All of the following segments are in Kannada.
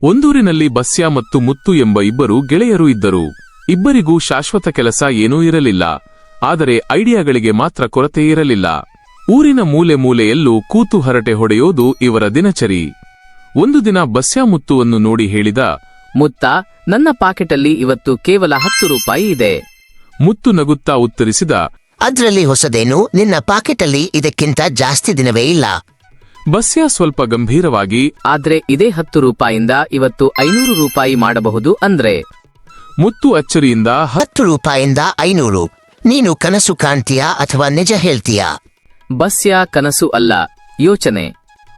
ಒಂದೂರಿನಲ್ಲಿ ಬಸ್ಯ ಮತ್ತು ಮುತ್ತು ಎಂಬ ಇಬ್ಬರು ಗೆಳೆಯರು ಇದ್ದರು. ಇಬ್ಬರಿಗೂ ಶಾಶ್ವತ ಕೆಲಸ ಏನೂ ಇರಲಿಲ್ಲ. ಆದರೆ ಐಡಿಯಾಗಳಿಗೆ ಮಾತ್ರ ಕೊರತೆ ಇರಲಿಲ್ಲ. ಊರಿನ ಮೂಲೆ ಮೂಲೆಯಲ್ಲೂ ಕೂತು ಹರಟೆ ಹೊಡೆಯೋದು ಇವರ ದಿನಚರಿ. ಒಂದು ದಿನ ಬಸ್ಯ ಮುತ್ತುವನ್ನು ನೋಡಿ ಹೇಳಿದ, ಮುತ್ತ, ನನ್ನ ಪಾಕೆಟಲ್ಲಿ ಇವತ್ತು ಕೇವಲ 10 ರೂಪಾಯಿ ಇದೆ. ಮುತ್ತು ನಗುತ್ತಾ ಉತ್ತರಿಸಿದ, ಅದ್ರಲ್ಲಿ ಹೊಸದೇನು, ನಿನ್ನ ಪಾಕೆಟಲ್ಲಿ ಇದಕ್ಕಿಂತ ಜಾಸ್ತಿ ದಿನವೇ ಇಲ್ಲ. ಬಸ್ಯ ಸ್ವಲ್ಪ ಗಂಭೀರವಾಗಿ, ಆದ್ರೆ ಇದೇ 10 ರೂಪಾಯಿಂದ ಇವತ್ತು 500 ರೂಪಾಯಿ ಮಾಡಬಹುದು ಅಂದ್ರೆ. ಮುತ್ತು ಅಚ್ಚರಿಯಿಂದ, 10 ರೂಪಾಯಿಂದ 500? ನೀನು ಕನಸು ಕಾಣ್ತೀಯಾ ಅಥವಾ ನಿಜ ಹೇಳ್ತೀಯಾ? ಬಸ್ಯ ಕನಸು ಅಲ್ಲ, ಯೋಚನೆ.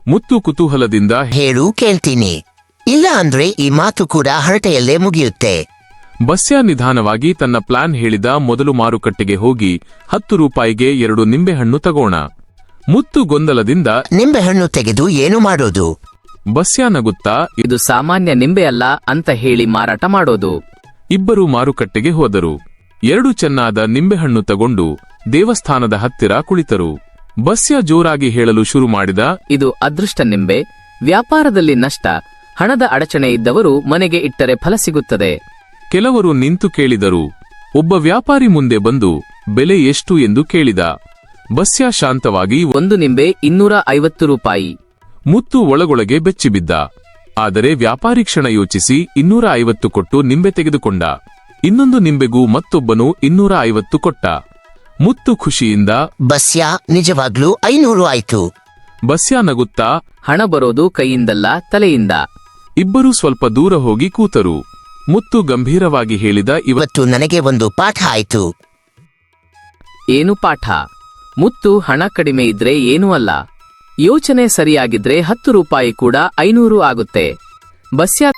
ಮುತ್ತು ಕುತೂಹಲದಿಂದ, ಹೇಳು, ಕೇಳ್ತೀನಿ. ಇಲ್ಲ ಅಂದ್ರೆ ಈ ಮಾತು ಕೂಡ ಹರಟೆಯಲ್ಲೇ ಮುಗಿಯುತ್ತೆ. ಬಸ್ಯ ನಿಧಾನವಾಗಿ ತನ್ನ ಪ್ಲಾನ್ ಹೇಳಿದ. ಮೊದಲು ಮಾರುಕಟ್ಟೆಗೆ ಹೋಗಿ 10 ರೂಪಾಯಿಗೆ 2 ನಿಂಬೆಹಣ್ಣು ತಗೋಣ. ಮುತ್ತು ಗೊಂದಲದಿಂದ, ನಿಂಬೆಹಣ್ಣು ತೆಗೆದು ಏನು ಮಾಡೋದು? ಬಸ್ಯ ನಗುತ್ತಾ, ಇದು ಸಾಮಾನ್ಯ ನಿಂಬೆ ಅಲ್ಲ ಅಂತ ಹೇಳಿ ಮಾರಾಟ ಮಾಡೋದು. ಇಬ್ಬರು ಮಾರುಕಟ್ಟೆಗೆ ಹೋದರು. 2 ಚೆನ್ನಾದ ನಿಂಬೆಹಣ್ಣು ತಗೊಂಡು ದೇವಸ್ಥಾನದ ಹತ್ತಿರ ಕುಳಿತರು. ಬಸ್ಯ ಜೋರಾಗಿ ಹೇಳಲು ಶುರು ಮಾಡಿದ, ಇದು ಅದೃಷ್ಟ ನಿಂಬೆ, ವ್ಯಾಪಾರದಲ್ಲಿ ನಷ್ಟ, ಹಣದ ಅಡಚಣೆ ಇದ್ದವರು ಮನೆಗೆ ಇಟ್ಟರೆ ಫಲ ಸಿಗುತ್ತದೆ. ಕೆಲವರು ನಿಂತು ಕೇಳಿದರು. ಒಬ್ಬ ವ್ಯಾಪಾರಿ ಮುಂದೆ ಬಂದು ಬೆಲೆ ಎಷ್ಟು ಎಂದು ಕೇಳಿದ. ಬಸ್ಯ ಶಾಂತವಾಗಿ, ಒಂದು ನಿಂಬೆ 250 ರೂಪಾಯಿ. ಮುತ್ತು ಒಳಗೊಳಗೆ ಬೆಚ್ಚಿಬಿದ್ದ. ಆದರೆ ವ್ಯಾಪಾರಿ ಕ್ಷಣ ಯೋಚಿಸಿ 250 ಕೊಟ್ಟು ನಿಂಬೆ ತೆಗೆದುಕೊಂಡ. ಇನ್ನೊಂದು ನಿಂಬೆಗೂ ಮತ್ತೊಬ್ಬನು 250 ಕೊಟ್ಟ. ಮುತ್ತು ಖುಷಿಯಿಂದ, ಬಸ್ಯ, ನಿಜವಾಗ್ಲೂ 500 ಆಯ್ತು. ಬಸ್ಯ ನಗುತ್ತಾ, ಹಣ ಬರೋದು ಕೈಯಿಂದಲ್ಲ, ತಲೆಯಿಂದ. ಇಬ್ಬರೂ ಸ್ವಲ್ಪ ದೂರ ಹೋಗಿ ಕೂತರು. ಮುತ್ತು ಗಂಭೀರವಾಗಿ ಹೇಳಿದ, ಇವತ್ತು ನನಗೆ ಒಂದು ಪಾಠ ಆಯ್ತು. ಏನು ಪಾಠ? ಮುತ್ತು, ಹಣ ಕಡಿಮೆ ಇದ್ರೆ ಏನೂ ಅಲ್ಲ. ಯೋಚನೆ ಸರಿಯಾಗಿದ್ರೆ 10 ರೂಪಾಯಿ ಕೂಡ 500 ಆಗುತ್ತೆ. ಬಸ್ಯ